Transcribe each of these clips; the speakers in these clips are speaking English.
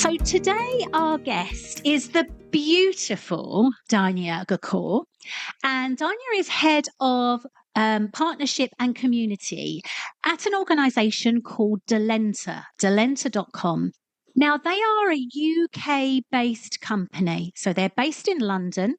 So today our guest is the beautiful Dania Gakor, and Dania is head of partnership and community at an organisation called Delenta.com. Now they are a UK-based company, so they're based in London,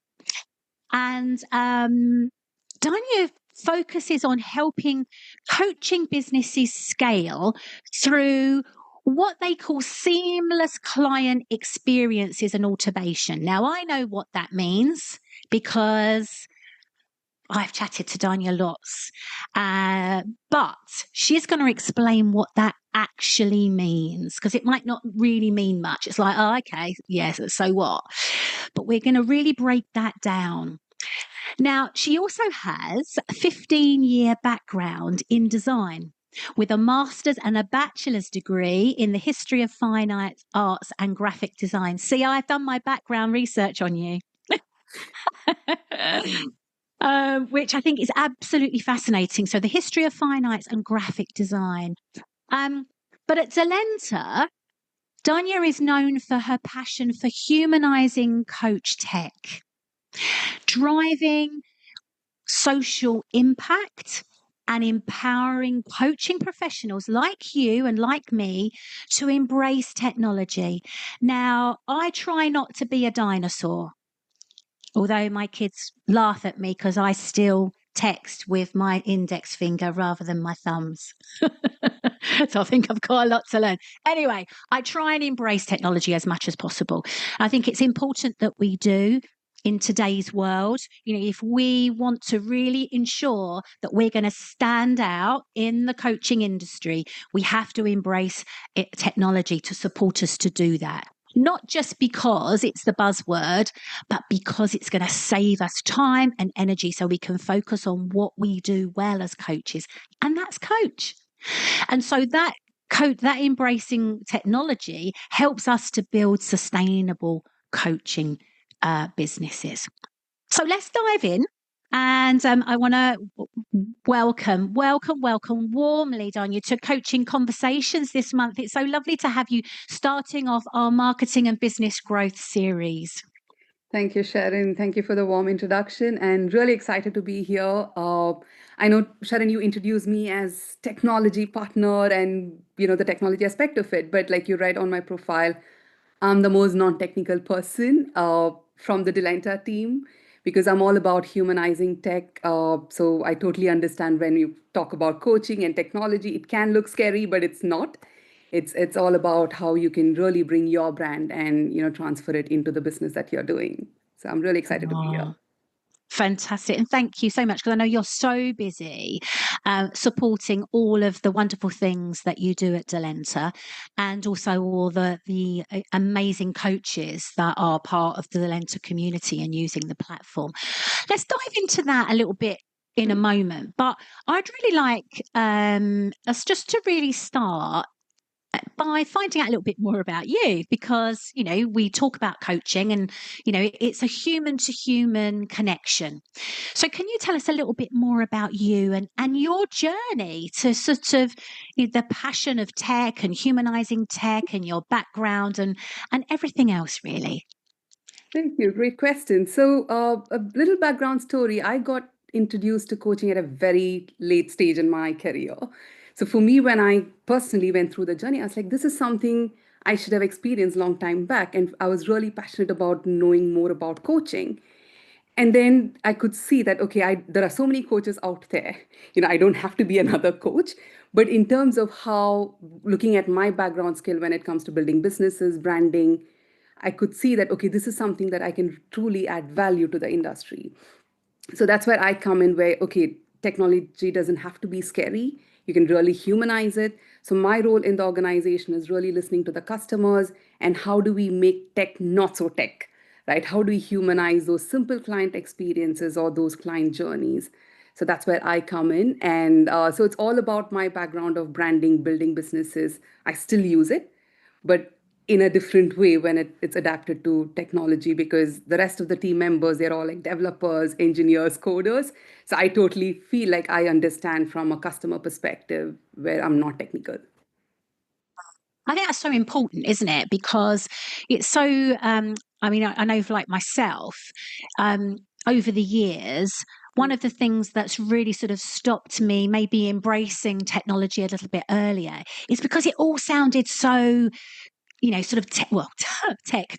and Dania focuses on helping coaching businesses scale through what they call seamless client experiences and automation. Now, I know what that means because I've chatted to Dania lots, but she's going to explain what that actually means because it might not really mean much. It's like, oh, okay, yes, so what? But we're going to really break that down. Now, she also has a 15-year background in design with a master's and a bachelor's degree in the history of fine arts and graphic design. See, I've done my background research on you. Which I think is absolutely fascinating. So the history of fine arts and graphic design. But at Delenta, Dania is known for her passion for humanizing coach tech, driving social impact and empowering coaching professionals like you and like me to embrace technology. Now, I try not to be a dinosaur, although my kids laugh at me because I still text with my index finger rather than my thumbs. So I think I've got a lot to learn. Anyway, I try and embrace technology as much as possible. I think it's important that we do in today's world. You know, if we want to really ensure that we're going to stand out in the coaching industry, we have to embrace technology to support us to do that. Not just because it's the buzzword, but because it's going to save us time and energy so we can focus on what we do well as coaches, and that's coach. And so that embracing technology helps us to build sustainable coaching businesses. So let's dive in. And I want to welcome warmly, Dania, to Coaching Conversations this month. It's so lovely to have you starting off our marketing and business growth series. Thank you, Sharon. Thank you for the warm introduction and really excited to be here. I know, Sharon, you introduced me as technology partner and, the technology aspect of it. But like you write on my profile, I'm the most non-technical person from the Delenta team because I'm all about humanizing tech. So I totally understand when you talk about coaching and technology, it can look scary, but it's not. It's all about how you can really bring your brand and transfer it into the business that you're doing. So I'm really excited to be here. Fantastic. And thank you so much, because I know you're so busy supporting all of the wonderful things that you do at Delenta, and also all the amazing coaches that are part of the Delenta community and using the platform. Let's dive into that a little bit in a moment. But I'd really like us just to really start by finding out a little bit more about you, because we talk about coaching and it's a human to human connection. So can you tell us a little bit more about you and your journey to sort of the passion of tech and humanizing tech and your background and everything else, really? Thank you. Great question. So, a little background story. I got introduced to coaching at a very late stage in my career. So, for me, when I personally went through the journey, I was like, this is something I should have experienced long time back. And I was really passionate about knowing more about coaching. And then I could see that, okay, there are so many coaches out there. I don't have to be another coach. But in terms of how looking at my background skill when it comes to building businesses, branding, I could see that, okay, this is something that I can truly add value to the industry. So that's where I come in, where, okay, technology doesn't have to be scary. You can really humanize it. So my role in the organization is really listening to the customers and how do we make tech not so tech, right? How do we humanize those simple client experiences or those client journeys? So that's where I come in. And so it's all about my background of branding, building businesses. I still use it, but in a different way when it's adapted to technology, because the rest of the team members, they're all like developers, engineers, coders. So I totally feel like I understand from a customer perspective where I'm not technical. I think that's so important, isn't it? Because it's so, I mean, I know for like myself, um, over the years, one of the things that's really sort of stopped me maybe embracing technology a little bit earlier is because it all sounded so, sort of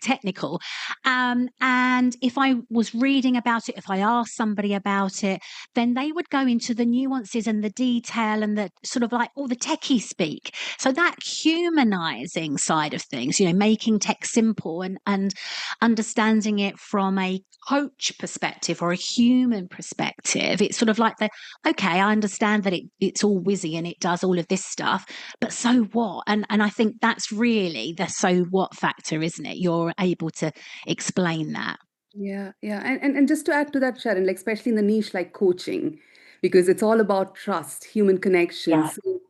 technical. And if I was reading about it, if I asked somebody about it, then they would go into the nuances and the detail and the sort of like all the techie speak. So that humanizing side of things, making tech simple and understanding it from a coach perspective or a human perspective, it's sort of like okay, I understand that it's all whizzy and it does all of this stuff, but so what? And I think that's really the so what factor, isn't it? You're able to explain that. Yeah, yeah. And just to add to that, Sharon, like especially in the niche like coaching, because it's all about trust, human Yeah. connections. So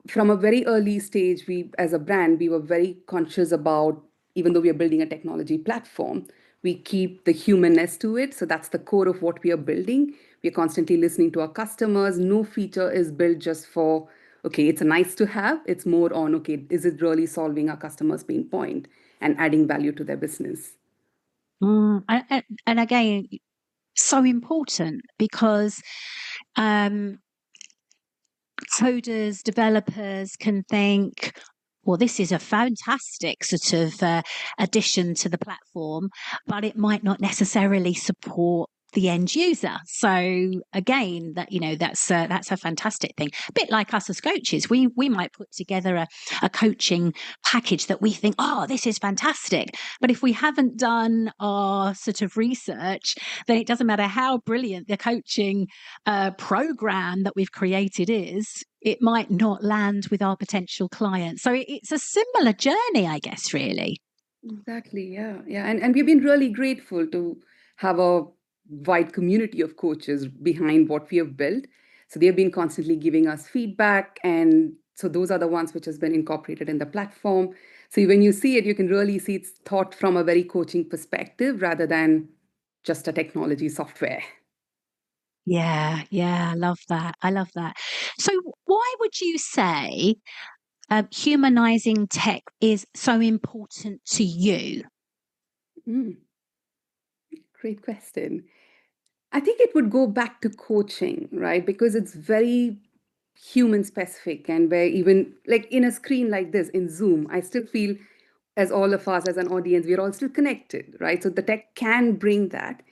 from a very early stage, we as a brand, we were very conscious about, even though we are building a technology platform, we keep the humanness to it. So that's the core of what we are building. We are constantly listening to our customers. No feature is built just for, okay, it's a nice to have. It's more on, okay, is it really solving our customers' pain point and adding value to their business? And again, so important because um, coders, developers can think, well, this is a fantastic sort of addition to the platform, but it might not necessarily support the end user. So again, that's a fantastic thing. A bit like us as coaches, we might put together a coaching package that we think, oh, this is fantastic. But if we haven't done our sort of research, then it doesn't matter how brilliant the coaching program that we've created is, it might not land with our potential clients. So it's a similar journey, I guess, really. Exactly. Yeah. Yeah. And we've been really grateful to have a wide community of coaches behind what we have built. So they've been constantly giving us feedback. And so those are the ones which has been incorporated in the platform. So when you see it, you can really see it's thought from a very coaching perspective rather than just a technology software. Yeah, yeah, I love that. I love that. So, why would you say humanizing tech is so important to you? Mm, great question. I think it would go back to coaching, right? Because it's very human specific, and where even like in a screen like this in Zoom, I still feel as all of us as an audience, we're all still connected, right? So the tech can bring that.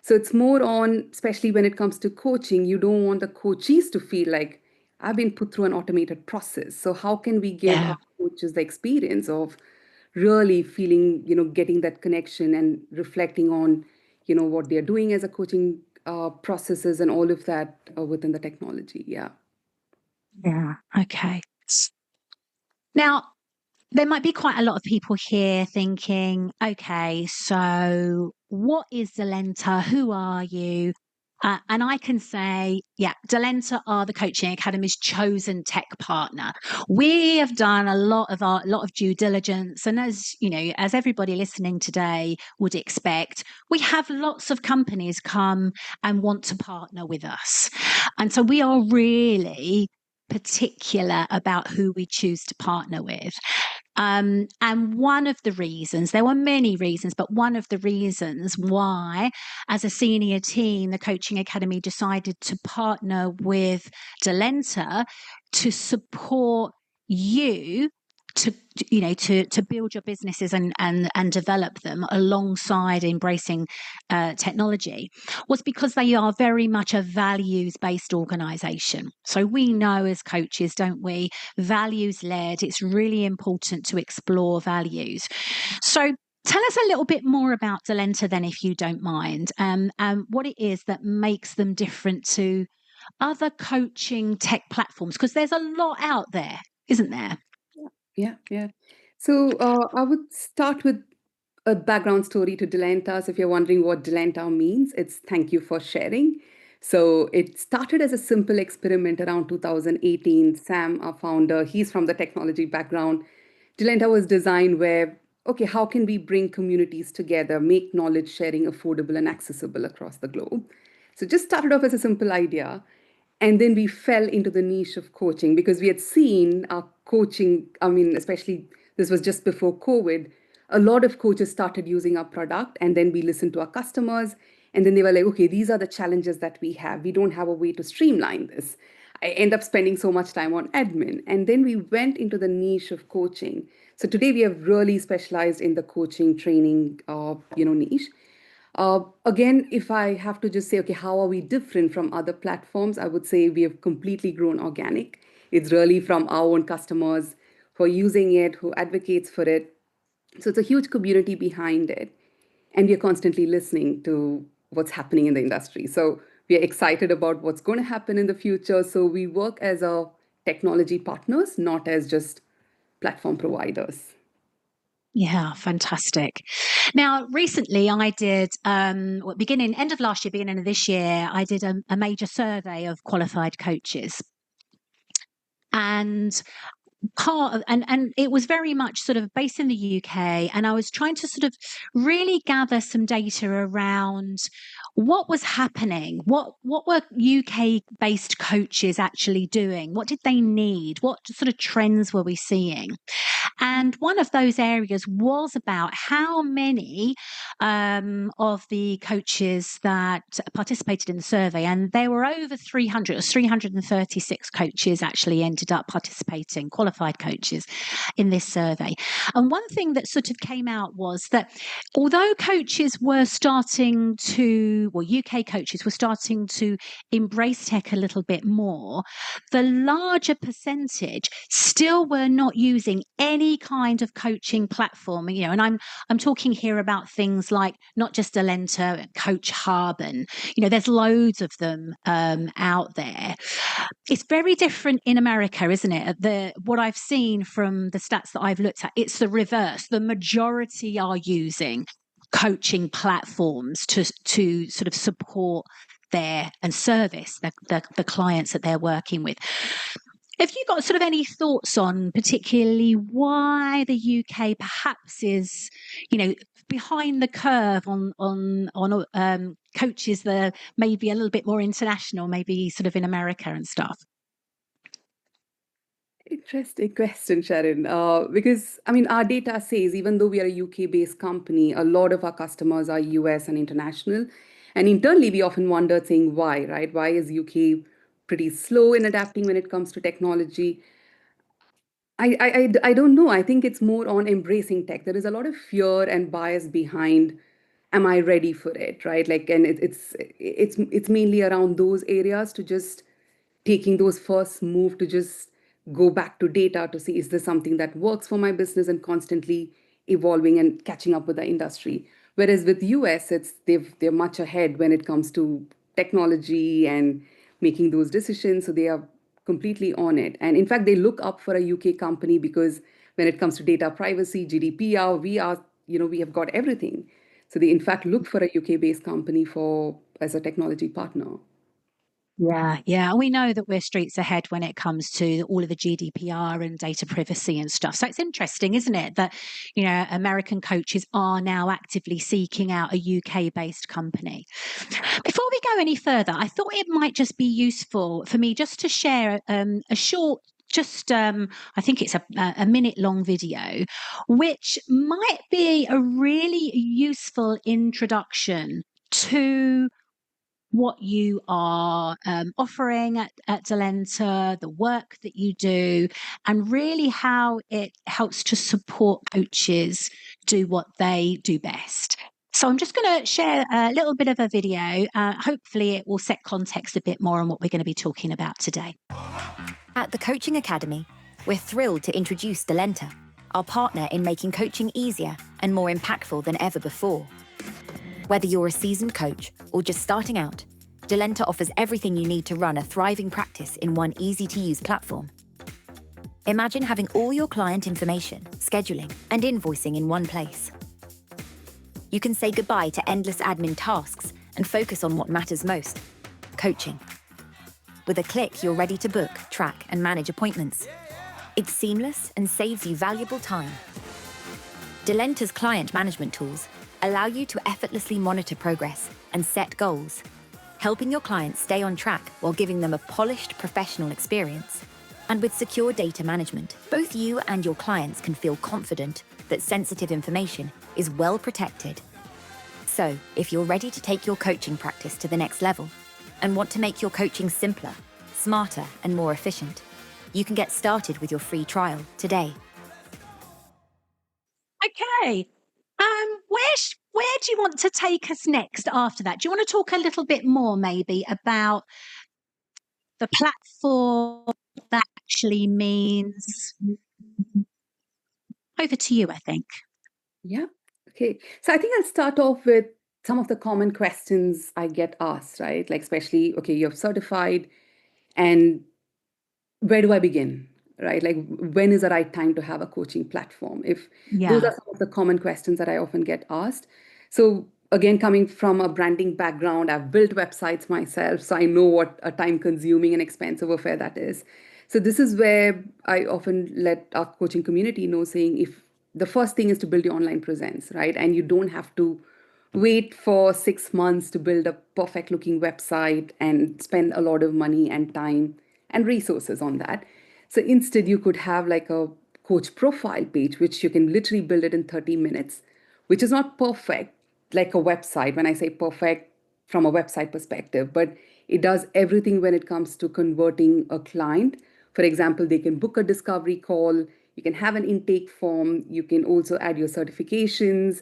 So it's more on, especially when it comes to coaching, you don't want the coachees to feel like I've been put through an automated process. So how can we give Yeah, our coaches the experience of really feeling, getting that connection and reflecting on, what they're doing as a coaching processes and all of that within the technology. Yeah. yeah. Okay. Now, there might be quite a lot of people here thinking, okay, so what is Delenta? Who are you? And I can say, yeah, Delenta are the Coaching Academy's chosen tech partner. We have done a lot of due diligence, and as you know, as everybody listening today would expect, we have lots of companies come and want to partner with us, and so we are really particular about who we choose to partner with. And one of the reasons, there were many reasons, but one of the reasons why, as a senior team, the Coaching Academy decided to partner with Delenta to support you to build your businesses and develop them alongside embracing technology was because they are very much a values based organization. So we know as coaches, don't we, values led, it's really important to explore values. So tell us a little bit more about Delenta then, if you don't mind, and what it is that makes them different to other coaching tech platforms, because there's a lot out there, isn't there? Yeah, yeah. So I would start with a background story to Delenta. So if you're wondering what Delenta means, it's thank you for sharing. So it started as a simple experiment around 2018. Sam, our founder, he's from the technology background. Delenta was designed where, okay, how can we bring communities together, make knowledge sharing affordable and accessible across the globe? So just started off as a simple idea. And then we fell into the niche of coaching because we had seen our coaching. I mean, especially this was just before COVID, a lot of coaches started using our product. And then we listened to our customers. And then they were like, okay, these are the challenges that we have. We don't have a way to streamline this. I end up spending so much time on admin. And then we went into the niche of coaching. So today we have really specialized in the coaching training, niche. Again, if I have to just say, okay, how are we different from other platforms? I would say we have completely grown organic. It's really from our own customers who are using it, who advocates for it. So it's a huge community behind it. And we are constantly listening to what's happening in the industry. So we are excited about what's going to happen in the future. So we work as a technology partners, not as just platform providers. Yeah, fantastic. Now, recently I did, end of last year, beginning of this year, I did a major survey of qualified coaches. And and it was very much sort of based in the UK, and I was trying to sort of really gather some data around what was happening, what were UK based coaches actually doing, what did they need, what sort of trends were we seeing. And one of those areas was about how many of the coaches that participated in the survey, and there were over 300, it was 336 coaches actually ended up participating, qualified coaches in this survey. And one thing that sort of came out was that although coaches were starting to, well, UK coaches were starting to embrace tech a little bit more, the larger percentage still were not using any kind of coaching platform, and I'm talking here about things like not just Alenta, Coach Hub, and there's loads of them out there. It's very different in America, isn't it? What I've seen from the stats that I've looked at, it's the reverse. The majority are using coaching platforms to sort of support their and service the clients that they're working with. Have you got sort of any thoughts on particularly why the UK perhaps is, behind the curve on coaches that are maybe a little bit more international, maybe sort of in America and stuff? Interesting question, Sharon. Because I mean, our data says even though we are a UK-based company, a lot of our customers are US and international. And internally, we often wonder, saying why, right? Why is UK pretty slow in adapting when it comes to technology? I don't know. I think it's more on embracing tech. There is a lot of fear and bias behind, am I ready for it, right? Like, and it's mainly around those areas to just taking those first move to just go back to data to see is this something that works for my business and constantly evolving and catching up with the industry. Whereas with US, they're much ahead when it comes to technology and making those decisions. So they are completely on it. And in fact, they look up for a UK company because when it comes to data privacy, GDPR, we have got everything. So they in fact look for a UK-based company for as a technology partner. Yeah, yeah. We know that we're streets ahead when it comes to all of the GDPR and data privacy and stuff. So it's interesting, isn't it, that, American coaches are now actively seeking out a UK-based company. Before we go any further, I thought it might just be useful for me just to share a short I think it's a minute long video, which might be a really useful introduction to what you are offering at Delenta, the work that you do, and really how it helps to support coaches do what they do best. So I'm just going to share a little bit of a video. Hopefully it will set context a bit more on what we're going to be talking about today. At the Coaching Academy, we're thrilled to introduce Delenta, our partner in making coaching easier and more impactful than ever before. Whether you're a seasoned coach or just starting out, Delenta offers everything you need to run a thriving practice in one easy-to-use platform. Imagine having all your client information, scheduling, and invoicing in one place. You can say goodbye to endless admin tasks and focus on what matters most, coaching. With a click, you're ready to book, track, and manage appointments. It's seamless and saves you valuable time. Delenta's client management tools allow you to effortlessly monitor progress and set goals, helping your clients stay on track while giving them a polished professional experience. And with secure data management, both you and your clients can feel confident that sensitive information is well protected. So, if you're ready to take your coaching practice to the next level and want to make your coaching simpler, smarter, and more efficient, you can get started with your free trial today. Okay. Where do you want to take us next after that? Do you want to talk a little bit more maybe about the platform that actually means? Over to you, I think. Yeah. Okay. So I think I'll start off with some of the common questions I get asked, right? Like, especially, okay, you're certified, and where do I begin? Right? Like, when is the right time to have a coaching platform? If those Yeah. are some of the common questions that I often get asked. So, again, coming from a branding background, I've built websites myself, so I know what a time consuming and expensive affair that is. So, this is where I often let our coaching community know, saying if the first thing is to build your online presence, right? And you don't have to wait for 6 months to build a perfect looking website and spend a lot of money and time and resources on that. So instead, you could have like a coach profile page, which you can literally build it in 30 minutes, which is not perfect like a website. When I say perfect from a website perspective, but it does everything when it comes to converting a client. For example, they can book a discovery call, you can have an intake form, you can also add your certifications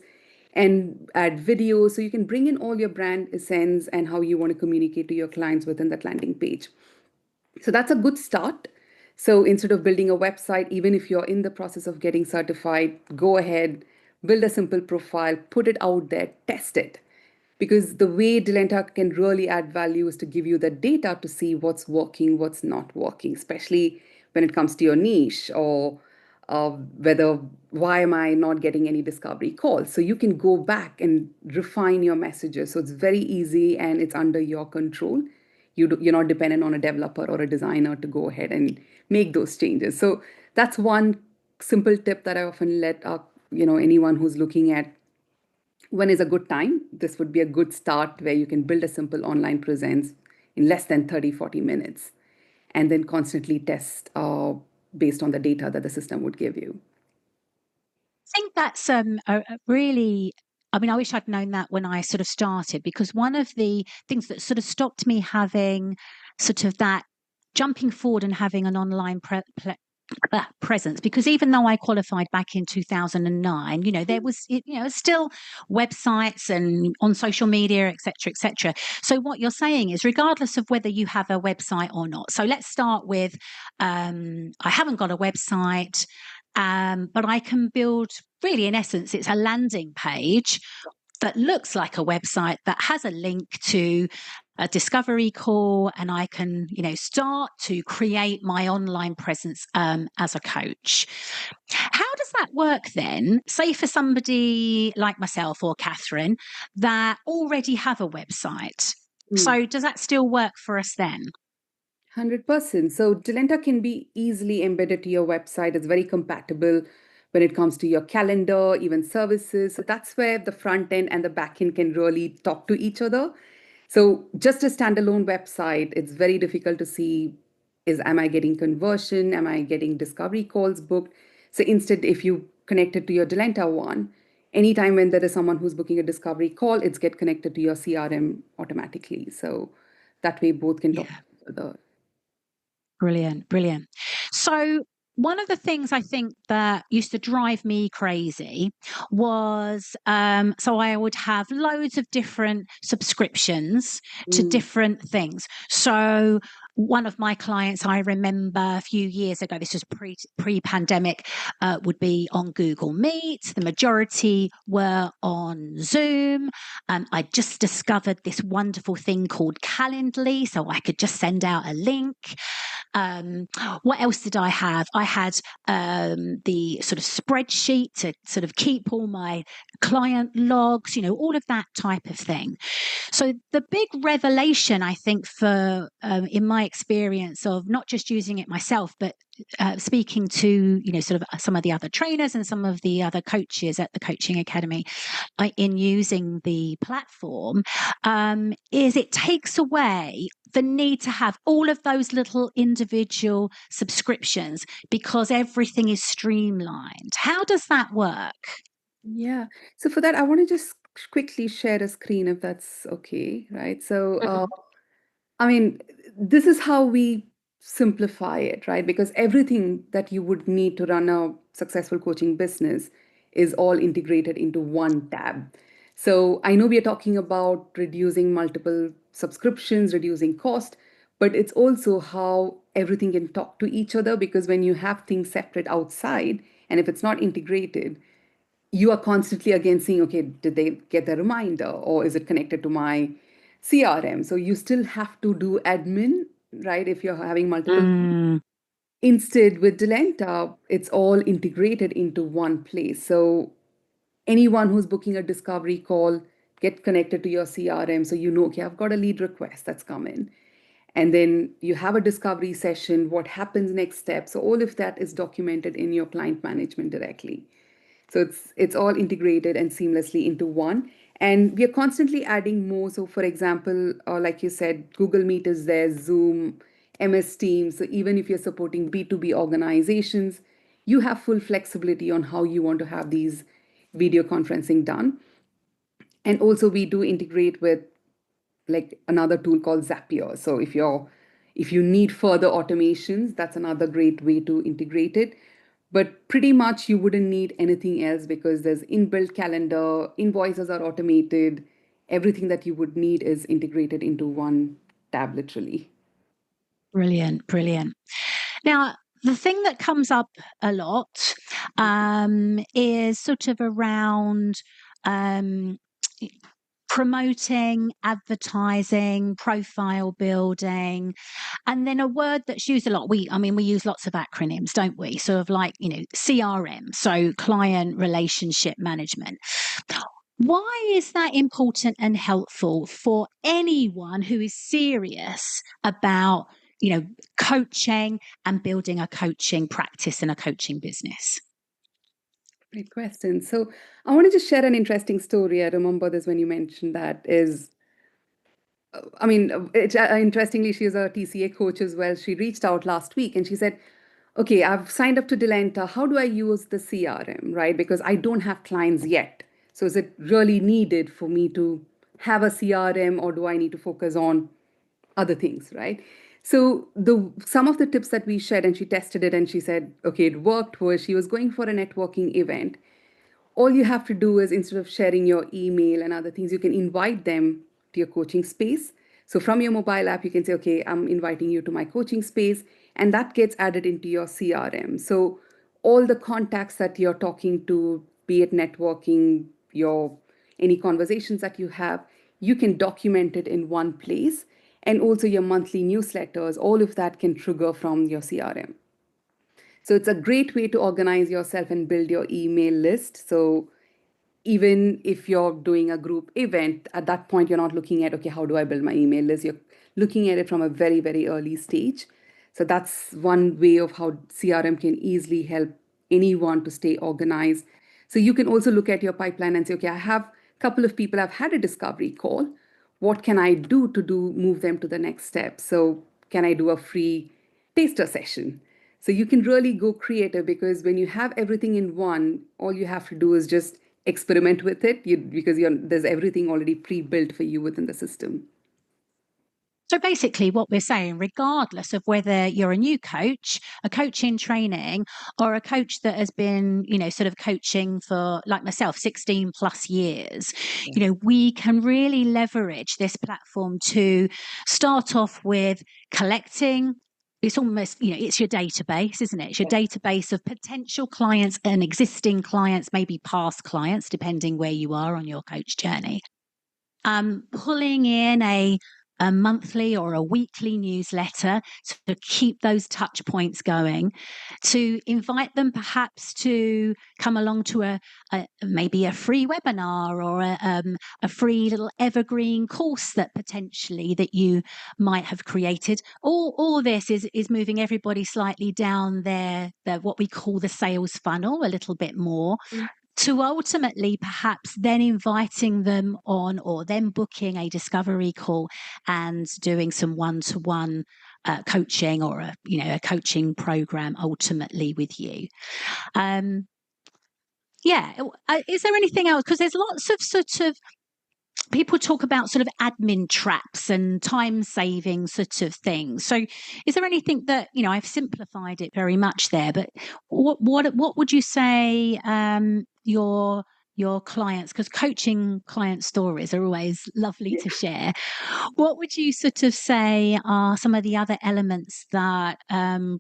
and add videos. So you can bring in all your brand essence and how you want to communicate to your clients within that landing page. So that's a good start. So instead of building a website, even if you're in the process of getting certified, go ahead, build a simple profile, put it out there, test it. Because the way Delenta can really add value is to give you the data to see what's working, what's not working, especially when it comes to your niche, or whether why am I not getting any discovery calls. So you can go back and refine your messages. So it's very easy and it's under your control. You're not dependent on a developer or a designer to go ahead and make those changes. So that's one simple tip that I often let anyone who's looking at when is a good time. This would be a good start where you can build a simple online presence in less than 30-40 minutes, and then constantly test based on the data that the system would give you. I think that's a really, I mean, I wish I'd known that when I sort of started, because one of the things that sort of stopped me having sort of that jumping forward and having an online presence, because even though I qualified back in 2009, there was, still websites and on social media, etc., etc. So what you're saying is, regardless of whether you have a website or not, so let's start with, I haven't got a website, but I can build, really, in essence, it's a landing page that looks like a website that has a link to a discovery call, and I can, start to create my online presence as a coach. How does that work then? Say for somebody like myself or Catherine that already have a website. So does that still work for us then? 100%. So Delenta can be easily embedded to your website. It's very compatible when it comes to your calendar, even services. So that's where the front end and the back end can really talk to each other. So just a standalone website, it's very difficult to see am I getting conversion? Am I getting discovery calls booked? So instead, if you connect it to your Delenta one, anytime when there is someone who's booking a discovery call, it's get connected to your CRM automatically. So that way both can talk to each other. Brilliant, brilliant. So one of the things I think that used to drive me crazy was, so I would have loads of different subscriptions to different things. So one of my clients, I remember a few years ago, this was pre-pandemic, would be on Google Meet. The majority were on Zoom. I just discovered this wonderful thing called Calendly, so I could just send out a link. What else did I have? I had the sort of spreadsheet to sort of keep all my client logs, all of that type of thing. So the big revelation, I think, for in my experience of not just using it myself, but speaking to, sort of some of the other trainers and some of the other coaches at the Coaching Academy in using the platform, is it takes away the need to have all of those little individual subscriptions because everything is streamlined. How does that work? Yeah. So for that, I want to just quickly share a screen if that's okay, right? So, I mean, this is how we simplify it, right? Because everything that you would need to run a successful coaching business is all integrated into one tab. So I know we are talking about reducing multiple subscriptions, reducing cost, but it's also how everything can talk to each other, because when you have things separate outside and if it's not integrated, you are constantly again seeing, okay, did they get the reminder or is it connected to my CRM? So you still have to do admin, right? If you're having multiple. Instead, with Delenta, it's all integrated into one place. So anyone who's booking a discovery call, get connected to your CRM. So you know, okay, I've got a lead request that's come in. And then you have a discovery session, what happens next step. So all of that is documented in your client management directly. So it's all integrated and seamlessly into one. And we are constantly adding more. So for example, like you said, Google Meet is there, Zoom, MS Teams. So even if you're supporting B2B organizations, you have full flexibility on how you want to have these video conferencing done. And also we do integrate with like another tool called Zapier. So if you need further automations, that's another great way to integrate it. But pretty much you wouldn't need anything else because there's inbuilt calendar, invoices are automated, everything that you would need is integrated into one tab literally. Brilliant, brilliant. Now, the thing that comes up a lot is sort of around promoting, advertising, profile building, and then a word that's used a lot. We use lots of acronyms, don't we? Sort of like, CRM, so client relationship management. Why is that important and helpful for anyone who is serious about, coaching and building a coaching practice and a coaching business? Great question. So I want to just share an interesting story. I remember this when you mentioned that is, interestingly, she's a TCA coach as well. She reached out last week and she said, okay, I've signed up to Delenta. How do I use the CRM, right? Because I don't have clients yet. So is it really needed for me to have a CRM or do I need to focus on other things, right? So some of the tips that we shared, and she tested it and she said, okay, it worked, was she was going for a networking event. All you have to do is, instead of sharing your email and other things, you can invite them to your coaching space. So from your mobile app, you can say, okay, I'm inviting you to my coaching space, and that gets added into your CRM. So all the contacts that you're talking to, be it networking, any conversations that you have, you can document it in one place. And also your monthly newsletters, all of that can trigger from your CRM. So it's a great way to organize yourself and build your email list. So even if you're doing a group event, at that point, you're not looking at, okay, how do I build my email list? You're looking at it from a very, very early stage. So that's one way of how CRM can easily help anyone to stay organized. So you can also look at your pipeline and say, okay, I have a couple of people I've had a discovery call. What can I do to move them to the next step? So can I do a free taster session? So you can really go creative, because when you have everything in one, all you have to do is just experiment with it because there's everything already pre-built for you within the system. So basically what we're saying, regardless of whether you're a new coach, a coach in training, or a coach that has been, sort of coaching for, like myself, 16 plus years, we can really leverage this platform to start off with collecting. It's almost, it's your database, isn't it? It's your database of potential clients and existing clients, maybe past clients, depending where you are on your coach journey. Pulling in a a monthly or a weekly newsletter to keep those touch points going, to invite them perhaps to come along to maybe a free webinar or a free little evergreen course that potentially that you might have created. All this is moving everybody slightly down their what we call the sales funnel a little bit more, to ultimately perhaps then inviting them on, or then booking a discovery call and doing some one-to-one coaching, or a coaching program ultimately with you. Is there anything else? Because there's lots of sort of people talk about sort of admin traps and time saving sort of things. So is there anything that, I've simplified it very much there, but what would you say your clients, because coaching client stories are always lovely to share, what would you sort of say are some of the other elements that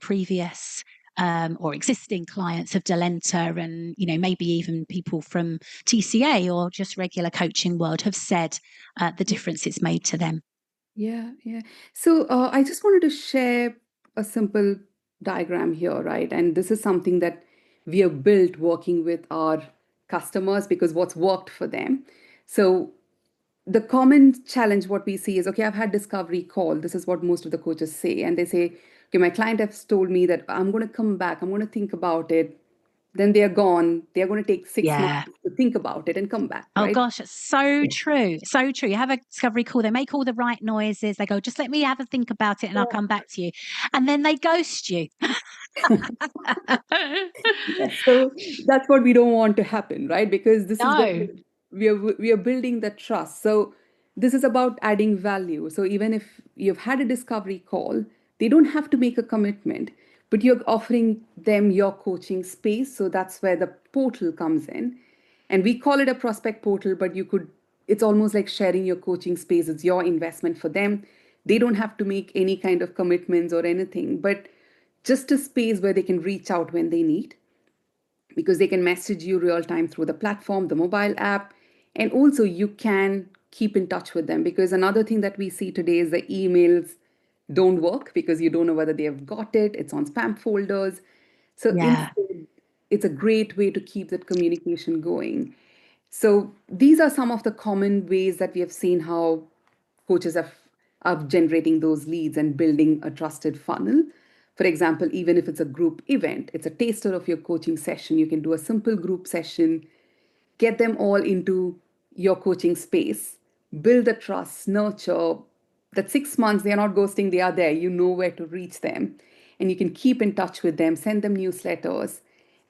previous or existing clients of Delenta, and maybe even people from TCA or just regular coaching world have said the difference it's made to them? Yeah. So I just wanted to share a simple diagram here, right? And this is something that we have built working with our customers because what's worked for them. So the common challenge what we see is, okay, I've had discovery call. This is what most of the coaches say. And they say, okay, my client has told me that I'm going to come back. I'm going to think about it. Then they're gone. They're going to take 6 months to think about it and come back, Oh right? gosh, it's so true. So true. You have a discovery call, they make all the right noises, they go, just let me have a think about it and I'll come back to you. And then they ghost you. Yes, so that's what we don't want to happen, right? Because this is No. we are building that trust. So this is about adding value. So even if you've had a discovery call, they don't have to make a commitment, but you're offering them your coaching space. So that's where the portal comes in. And we call it a prospect portal, but it's almost like sharing your coaching space. It's your investment for them. They don't have to make any kind of commitments or anything, but just a space where they can reach out when they need, because they can message you real time through the platform, the mobile app, and also you can keep in touch with them, because another thing that we see today is the emails don't work because you don't know whether they have got it. It's on spam folders. So Yeah. instead, it's a great way to keep that communication going. So these are some of the common ways that we have seen how coaches are generating those leads and building a trusted funnel. For example, even if it's a group event, it's a taster of your coaching session, you can do a simple group session, get them all into your coaching space, build the trust, nurture. That 6 months, they're not ghosting, they are there. You know where to reach them. And you can keep in touch with them, send them newsletters,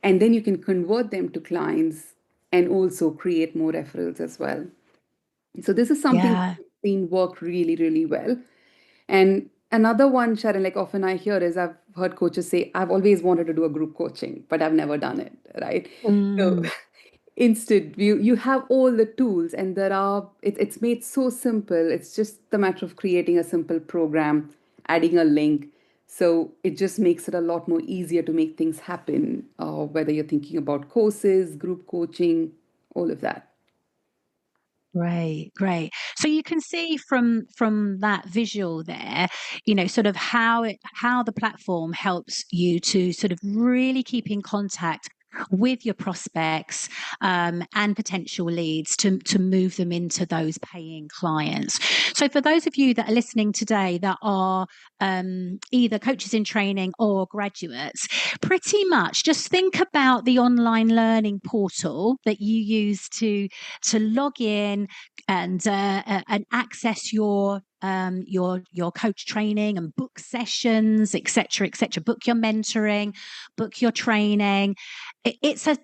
and then you can convert them to clients and also create more referrals as well. So this is something Yeah. that's seen work really, really well. And another one, Sharon, like often I hear is, I've heard coaches say, I've always wanted to do a group coaching, but I've never done it, right? So Mm. instead, you have all the tools, and it's made so simple. It's just the matter of creating a simple program, adding a link. So it just makes it a lot more easier to make things happen, whether you're thinking about courses, group coaching, all of that. Great. So you can see from that visual there, sort of how the platform helps you to sort of really keep in contact with your prospects and potential leads to move them into those paying clients. So for those of you that are listening today that are either coaches in training or graduates, pretty much just think about the online learning portal that you use to log in and access your coach training and book sessions, etc., book your mentoring, book your training. It's not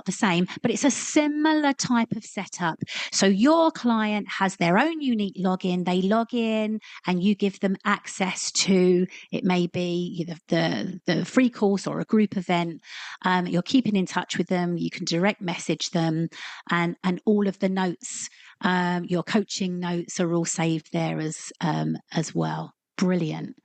the same, but it's a similar type of setup. So your client has their own unique login. They log in and you give them access to, it may be the free course or a group event. You're keeping in touch with them. You can direct message them, and all of the notes, your coaching notes, are all saved there as well. Brilliant.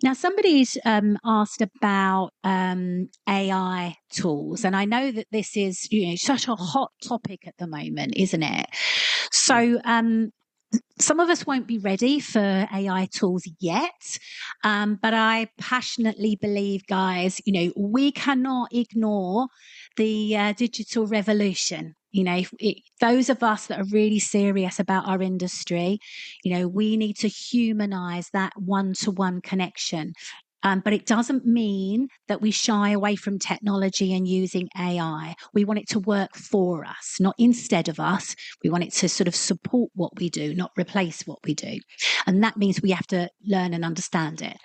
Now, somebody's asked about AI tools, and I know that this is such a hot topic at the moment, isn't it? So some of us won't be ready for AI tools yet, but I passionately believe, guys, we cannot ignore the digital revolution. Those of us that are really serious about our industry, we need to humanize that one-to-one connection. But it doesn't mean that we shy away from technology and using AI. We want it to work for us, not instead of us. We want it to sort of support what we do, not replace what we do. And that means we have to learn and understand it.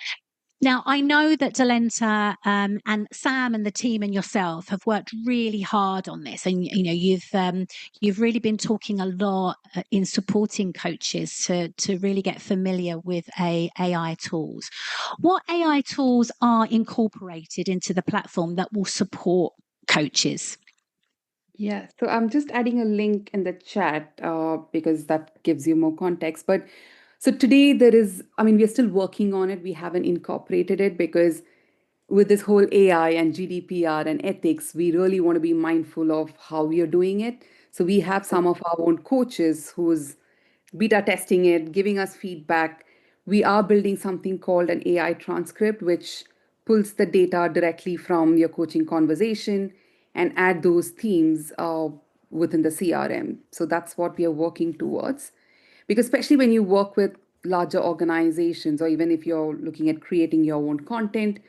Now, I know that Delenta and Sam and the team and yourself have worked really hard on this, and you've really been talking a lot in supporting coaches to really get familiar with AI tools. What AI tools are incorporated into the platform that will support coaches? Yeah, so I'm just adding a link in the chat because that gives you more context. But so today we're still working on it. We haven't incorporated it because with this whole AI and GDPR and ethics, we really want to be mindful of how we are doing it. So we have some of our own coaches who's beta testing it, giving us feedback. We are building something called an AI transcript, which pulls the data directly from your coaching conversation and add those themes within the CRM. So that's what we are working towards. Because especially when you work with larger organizations, or even if you're looking at creating your own content,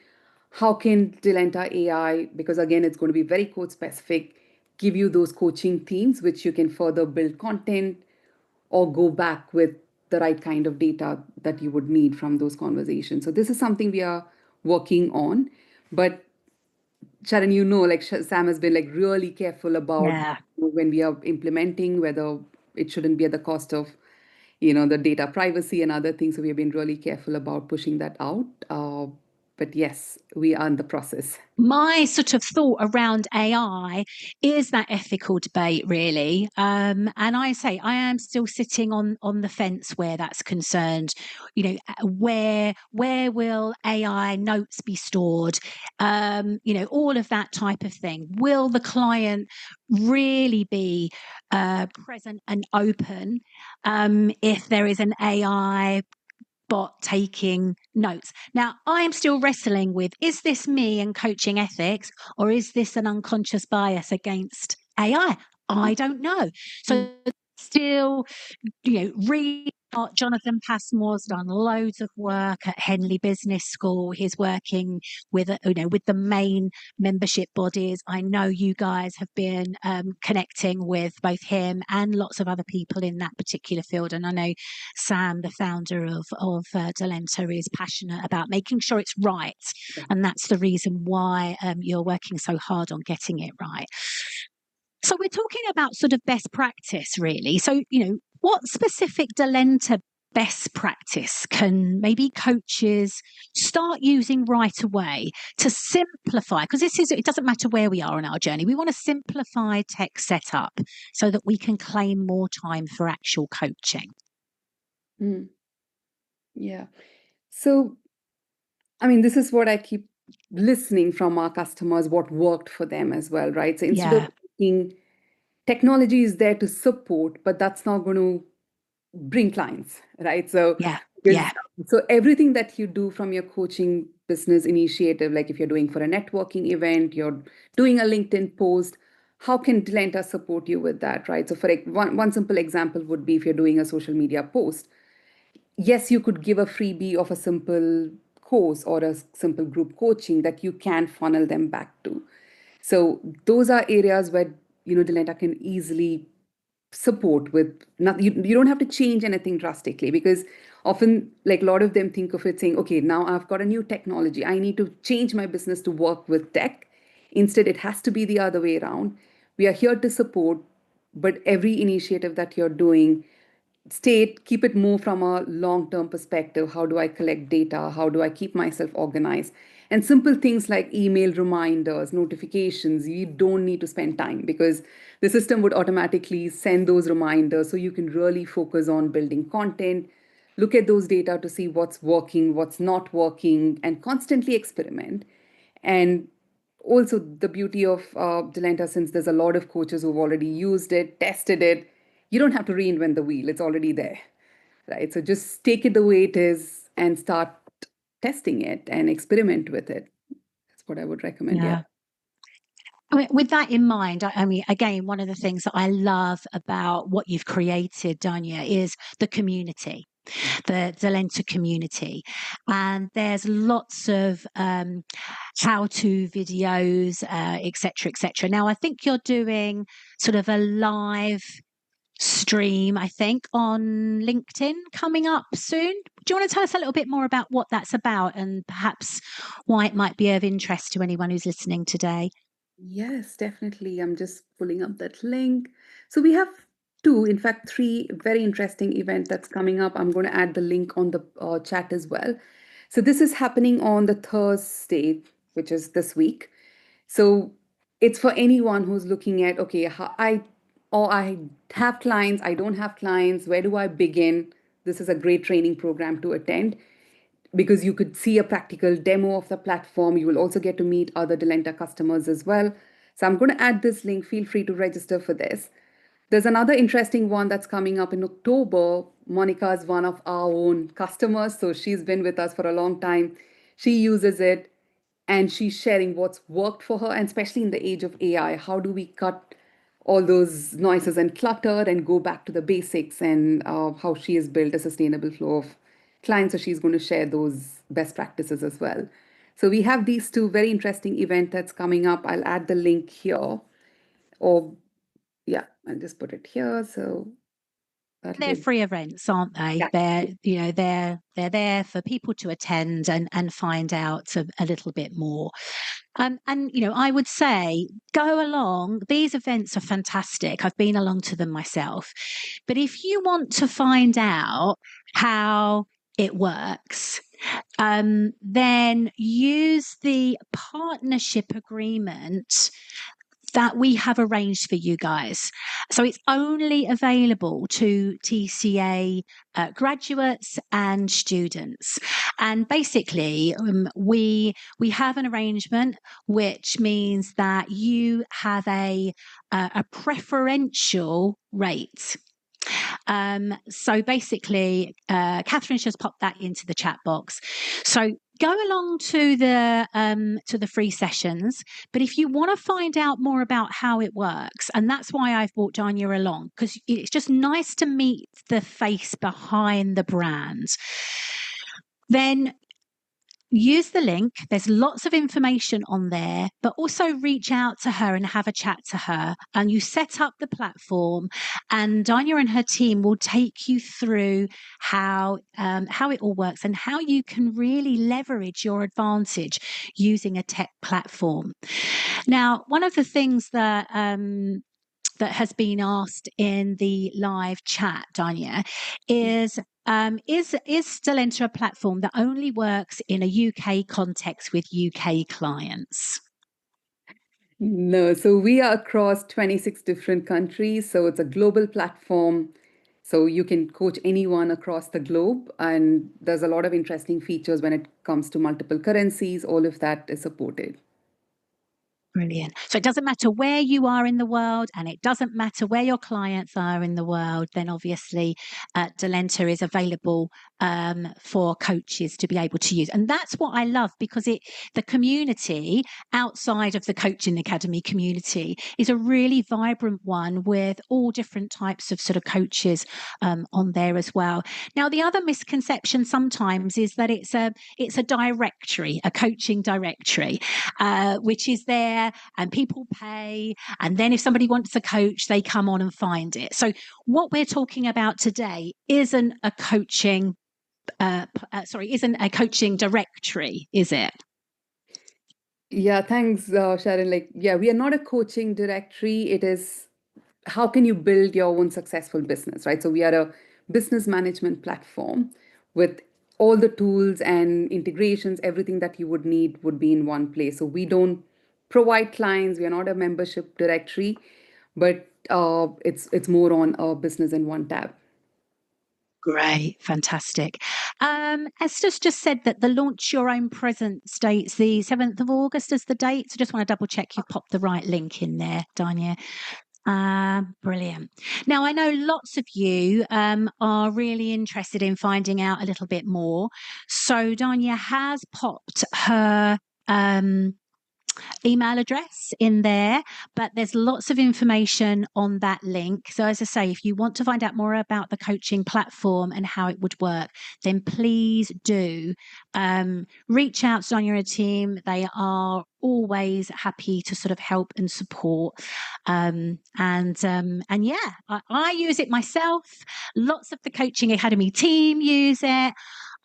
how can Delenta AI, because again, it's going to be very code specific, give you those coaching themes, which you can further build content or go back with the right kind of data that you would need from those conversations. So this is something we are working on. But Sharon, like Sam has been like really careful about when we are implementing, whether it shouldn't be at the cost of, the data privacy and other things. So we have been really careful about pushing that out. But yes, we are in the process. My sort of thought around AI is that ethical debate, really. And I say I am still sitting on the fence where that's concerned. Where will AI notes be stored? All of that type of thing. Will the client really be present and open if there is an AI bot taking notes? Now, I am still wrestling with, is this me and coaching ethics, or is this an unconscious bias against AI? I don't know. So still, read Jonathan Passmore's done loads of work at Henley Business School. He's working with the main membership bodies. I know you guys have been connecting with both him and lots of other people in that particular field. And I know Sam, the founder of Delenta, is passionate about making sure it's right. And that's the reason why you're working so hard on getting it right. So we're talking about sort of best practice, really. So, what specific Delenta best practice can maybe coaches start using right away to simplify? Because it doesn't matter where we are on our journey. We want to simplify tech setup so that we can claim more time for actual coaching. Yeah. So, this is what I keep listening from our customers, what worked for them as well, right? So instead of thinking technology is there to support, but that's not going to bring clients, right? So, so everything that you do from your coaching business initiative, like if you're doing for a networking event, you're doing a LinkedIn post, how can Delenta support you with that, right? So for one simple example would be if you're doing a social media post, yes, you could give a freebie of a simple course or a simple group coaching that you can funnel them back to. So those are areas where, Delenta can easily support with you don't have to change anything drastically, because often like a lot of them think of it saying, okay, now I've got a new technology, I need to change my business to work with tech. Instead, it has to be the other way around. We are here to support, but every initiative that you're doing, keep it more from a long-term perspective. How do I collect data? How do I keep myself organized? And simple things like email reminders, notifications, you don't need to spend time because the system would automatically send those reminders, so you can really focus on building content, look at those data to see what's working, what's not working, and constantly experiment. And also the beauty of Delenta, since there's a lot of coaches who've already used it, tested it, you don't have to reinvent the wheel. It's already there. right? So just take it the way it is and start testing it and experiment with it. That's what I would recommend. Yeah. I mean, with that in mind, I mean, again, one of the things that I love about what you've created, Danya, is the community, the Delenta community. And there's lots of how-to videos, et cetera, et cetera. Now, I think you're doing sort of a live stream, I think, on LinkedIn coming up soon. Do you want to tell us a little bit more about what that's about and perhaps why it might be of interest to anyone who's listening today? Yes, definitely. I'm just pulling up that link. So we have two, in fact, three very interesting event that's coming up. I'm going to add the link on the chat as well. So this is happening on the Thursday, which is this week. So it's for anyone who's looking at, okay, I have clients, I don't have clients, where do I begin? This is a great training program to attend because you could see a practical demo of the platform. You will also get to meet other Delenta customers as well. So I'm going to add this link. Feel free to register for this. There's another interesting one that's coming up in October. Monica is one of our own customers, so she's been with us for a long time. She uses it and she's sharing what's worked for her, and especially in the age of AI, how do we cut all those noises and clutter and go back to the basics, and how she has built a sustainable flow of clients. So she's going to share those best practices as well. So we have these two very interesting events that's coming up. I'll add the link here, or yeah, I'll just put it here. So that'll They're be free events, aren't they? yeah. They're there for people to attend and find out a little bit more. And I would say go along. These events are fantastic. I've been along to them myself. But if you want to find out how it works, then use the partnership agreement that we have arranged for you guys. So it's only available to TCA graduates and students. And basically, we have an arrangement which means that you have a preferential rate. So basically, Catherine's just popped that into the chat box. So go along to the free sessions. But if you want to find out more about how it works, and that's why I've brought Danya along, because it's just nice to meet the face behind the brand, then use the link. There's lots of information on there, but also reach out to her and have a chat to her. And you set up the platform, and Danya and her team will take you through how it all works and how you can really leverage your advantage using a tech platform. Now, one of the things that has been asked in the live chat, Danya, is Delenta a platform that only works in a UK context with UK clients? No, so we are across 26 different countries. So it's a global platform. So you can coach anyone across the globe. And there's a lot of interesting features when it comes to multiple currencies. All of that is supported. Brilliant. So it doesn't matter where you are in the world, and it doesn't matter where your clients are in the world, then obviously Delenta is available for coaches to be able to use. And that's what I love, because the community outside of the Coaching Academy community is a really vibrant one with all different types of sort of coaches on there as well. Now, the other misconception sometimes is that it's a directory, a coaching directory, which is there and people pay. And then if somebody wants a coach, they come on and find it. So what we're talking about today isn't a coaching directory, is it? Yeah, thanks, Sharon. We are not a coaching directory. It is how can you build your own successful business, right? So we are a business management platform with all the tools and integrations, everything that you would need would be in one place. So we don't provide clients. We are not a membership directory, but it's more on a business in one tab. Great, fantastic. Esther's just said that the launch your own presence date's the 7th of August as the date. So just want to double check you've popped the right link in there, Danya. Brilliant. Now, I know lots of you are really interested in finding out a little bit more. So Danya has popped her email address in there, but there's lots of information on that link. So as I say, if you want to find out more about the coaching platform and how it would work, then please do reach out to Danya and her team. They are always happy to sort of help and support. And yeah, I use it myself. Lots of the Coaching Academy team use it.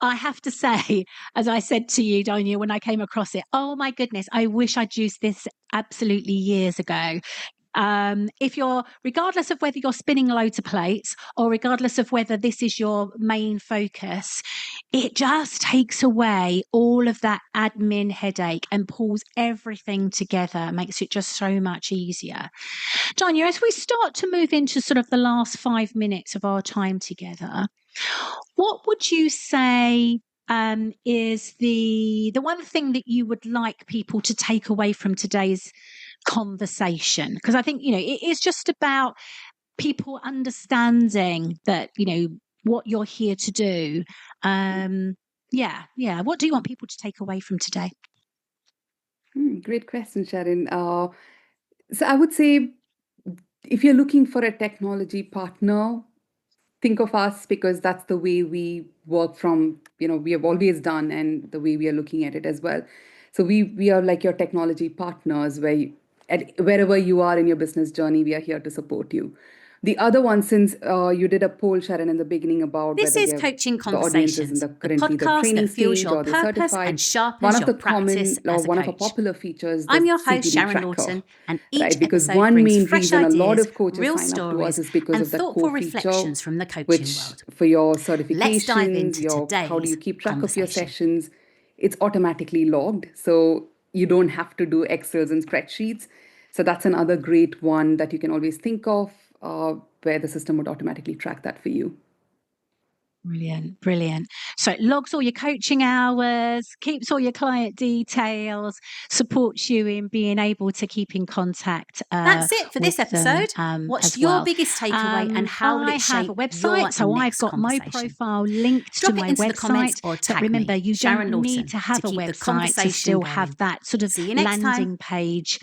I have to say, as I said to you, Donia, when I came across it, oh my goodness, I wish I'd used this absolutely years ago. If you're, regardless of whether you're spinning loads of plates or regardless of whether this is your main focus, it just takes away all of that admin headache and pulls everything together, makes it just so much easier. Donia, as we start to move into sort of the last 5 minutes of our time together, what would you say is the one thing that you would like people to take away from today's conversation? Because I think, it is just about people understanding that, what you're here to do. Yeah. What do you want people to take away from today? Great question, Sharon. So I would say if you're looking for a technology partner, think of us, because that's the way we work from, we have always done, and the way we are looking at it as well. So we are like your technology partners, wherever you are in your business journey, we are here to support you. The other one, since you did a poll, Sharon, in the beginning about This whether is Coaching the audience is in Conversations, currently the podcast training that fuels stage your or the purpose certified. and sharpens One of your the practice common, as a one of our coach. popular features, I'm the your host, CPD Sharon tracker, Lawton, and each right? Because episode one brings main fresh reason a lot ideas, of coaches real sign up to us stories, is because and of that thoughtful core feature, reflections from the coaching which world. for your Let's dive certifications, into how do you today's keep track of your conversation. sessions, it's automatically logged. So you don't have to do Excels and spreadsheets. So that's another great one that you can always think of, where the system would automatically track that for you. Brilliant. So it logs all your coaching hours, keeps all your client details, supports you in being able to keep in contact. That's it for this episode. What's your biggest takeaway and how will it shape I have a website, your so I've next got my conversation? profile linked Drop to it my into the comments website. or But tag remember, me, you Sharon don't Lawson, need to have a keep the website to conversation still going. have that sort of See you next landing time. page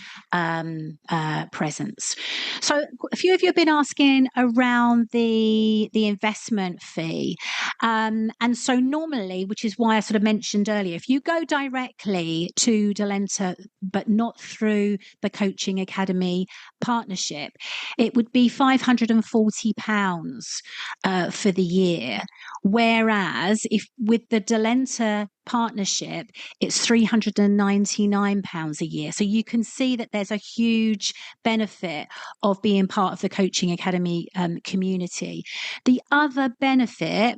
presence. So a few of you have been asking around the investment fee. And so normally, which is why I sort of mentioned earlier, if you go directly to Delenta, but not through the Coaching Academy partnership, it would be £540 for the year. Whereas if with the Delenta partnership, it's £399 a year. So you can see that there's a huge benefit of being part of the Coaching Academy community. The other benefit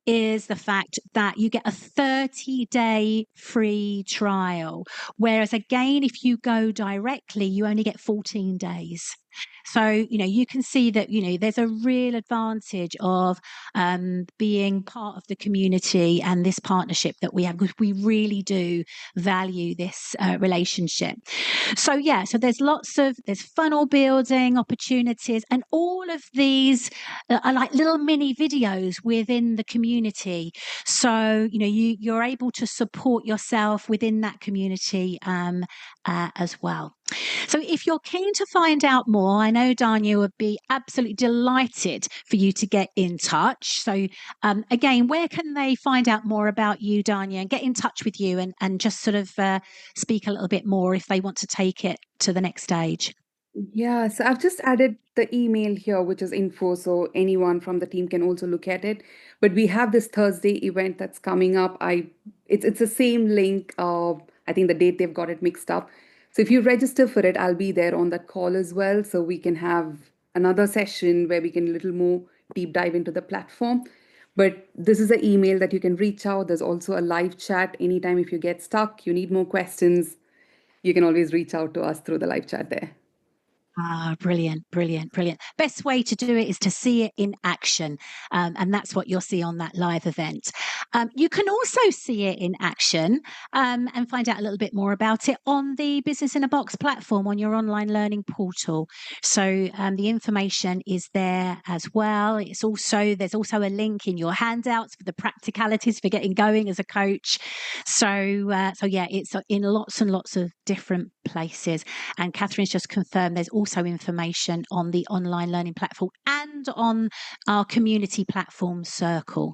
is the fact that you get a 30-day free trial. Whereas again, if you go directly, you only get 14 days. So, you can see that, there's a real advantage of being part of the community and this partnership that we have, because we really do value this relationship. So, so there's there's funnel building opportunities, and all of these are like little mini videos within the community. So, you're able to support yourself within that community as well. So if you're keen to find out more, I know Danya would be absolutely delighted for you to get in touch. So again, where can they find out more about you, Danya, and get in touch with you and just sort of speak a little bit more if they want to take it to the next stage? Yeah, so I've just added the email here, which is info, so anyone from the team can also look at it. But we have this Thursday event that's coming up. It's the same link. I think the date they've got it mixed up. So if you register for it, I'll be there on that call as well. So we can have another session where we can a little more deep dive into the platform. But this is an email that you can reach out. There's also a live chat anytime if you get stuck, you need more questions. You can always reach out to us through the live chat there. Ah, brilliant, brilliant, brilliant. Best way to do it is to see it in action. And that's what you'll see on that live event. You can also see it in action and find out a little bit more about it on the Business in a Box platform on your online learning portal. So the information is there as well. There's also a link in your handouts for the practicalities for getting going as a coach. So yeah, it's in lots and lots of different places. And Catherine's just confirmed there's also information on the online learning platform and on our community platform Circle.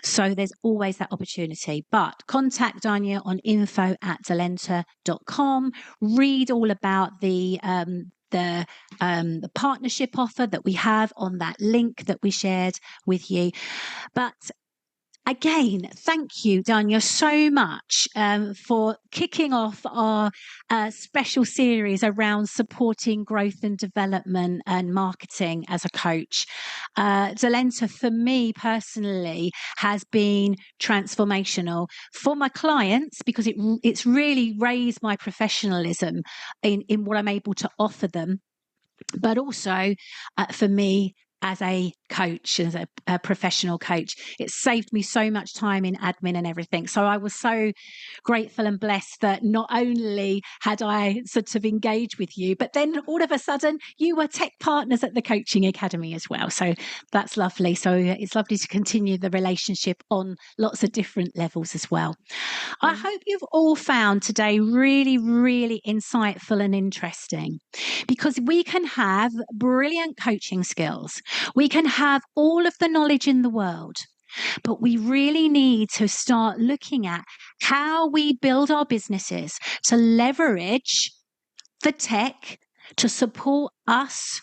So there's always that opportunity. But contact Dania on info@delenta.com. Read all about the partnership offer that we have on that link that we shared with you. But again, thank you, Dania, so much for kicking off our special series around supporting growth and development and marketing as a coach. Delenta, for me personally, has been transformational for my clients because it's really raised my professionalism in what I'm able to offer them, but also for me as a coach, as a professional coach. It saved me so much time in admin and everything. So I was so grateful and blessed that not only had I sort of engaged with you, but then all of a sudden you were tech partners at the Coaching Academy as well. So that's lovely. So it's lovely to continue the relationship on lots of different levels as well. I hope you've all found today really, really insightful and interesting, because we can have brilliant coaching skills. We can have all of the knowledge in the world, but we really need to start looking at how we build our businesses to leverage the tech to support us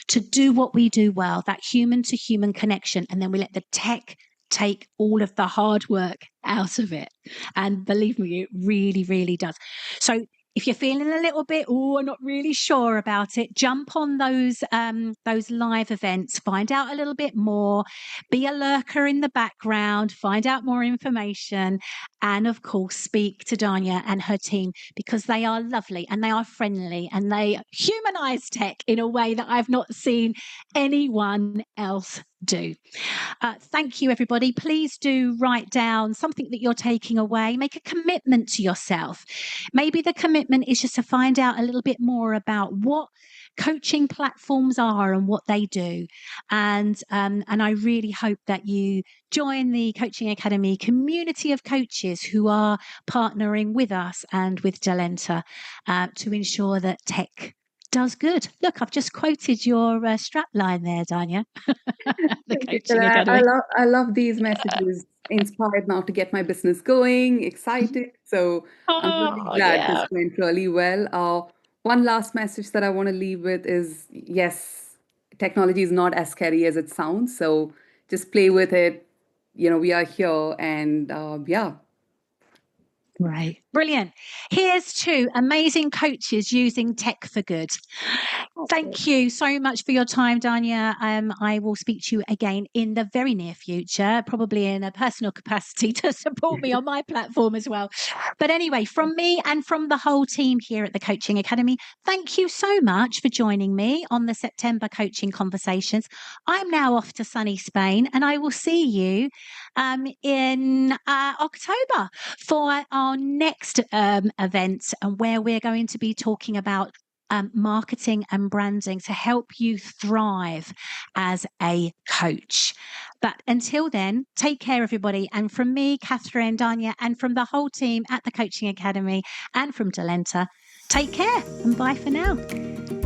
to do what we do well, that human to human connection. And then we let the tech take all of the hard work out of it. And believe me, it really, really does. So if you're feeling a little bit, I'm not really sure about it, jump on those live events, find out a little bit more, be a lurker in the background, find out more information, and of course, speak to Dania and her team, because they are lovely and they are friendly and they humanize tech in a way that I've not seen anyone else do. Thank you, everybody. Please do write down something that you're taking away. Make a commitment to yourself. Maybe the commitment is just to find out a little bit more about what coaching platforms are and what they do. And I really hope that you join the Coaching Academy community of coaches who are partnering with us and with Delenta to ensure that tech does good. Look, I've just quoted your strap line there, Dania. The Coaching Academy. I love these messages. Inspired now to get my business going, excited. So I'm really glad this went really well. One last message that I want to leave with is, yes, technology is not as scary as it sounds. So just play with it. We are here, and yeah. Right. Brilliant. Here's to amazing coaches using tech for good. Thank you so much for your time, Dania. I will speak to you again in the very near future, probably in a personal capacity to support me on my platform as well. But anyway, from me and from the whole team here at the Coaching Academy, thank you so much for joining me on the September Coaching Conversations. I'm now off to sunny Spain, and I will see you in October for our next event, and where we're going to be talking about marketing and branding to help you thrive as a coach. But until then, take care, everybody. And from me, Catherine, Dania, and from the whole team at the Coaching Academy and from Delenta, take care and bye for now.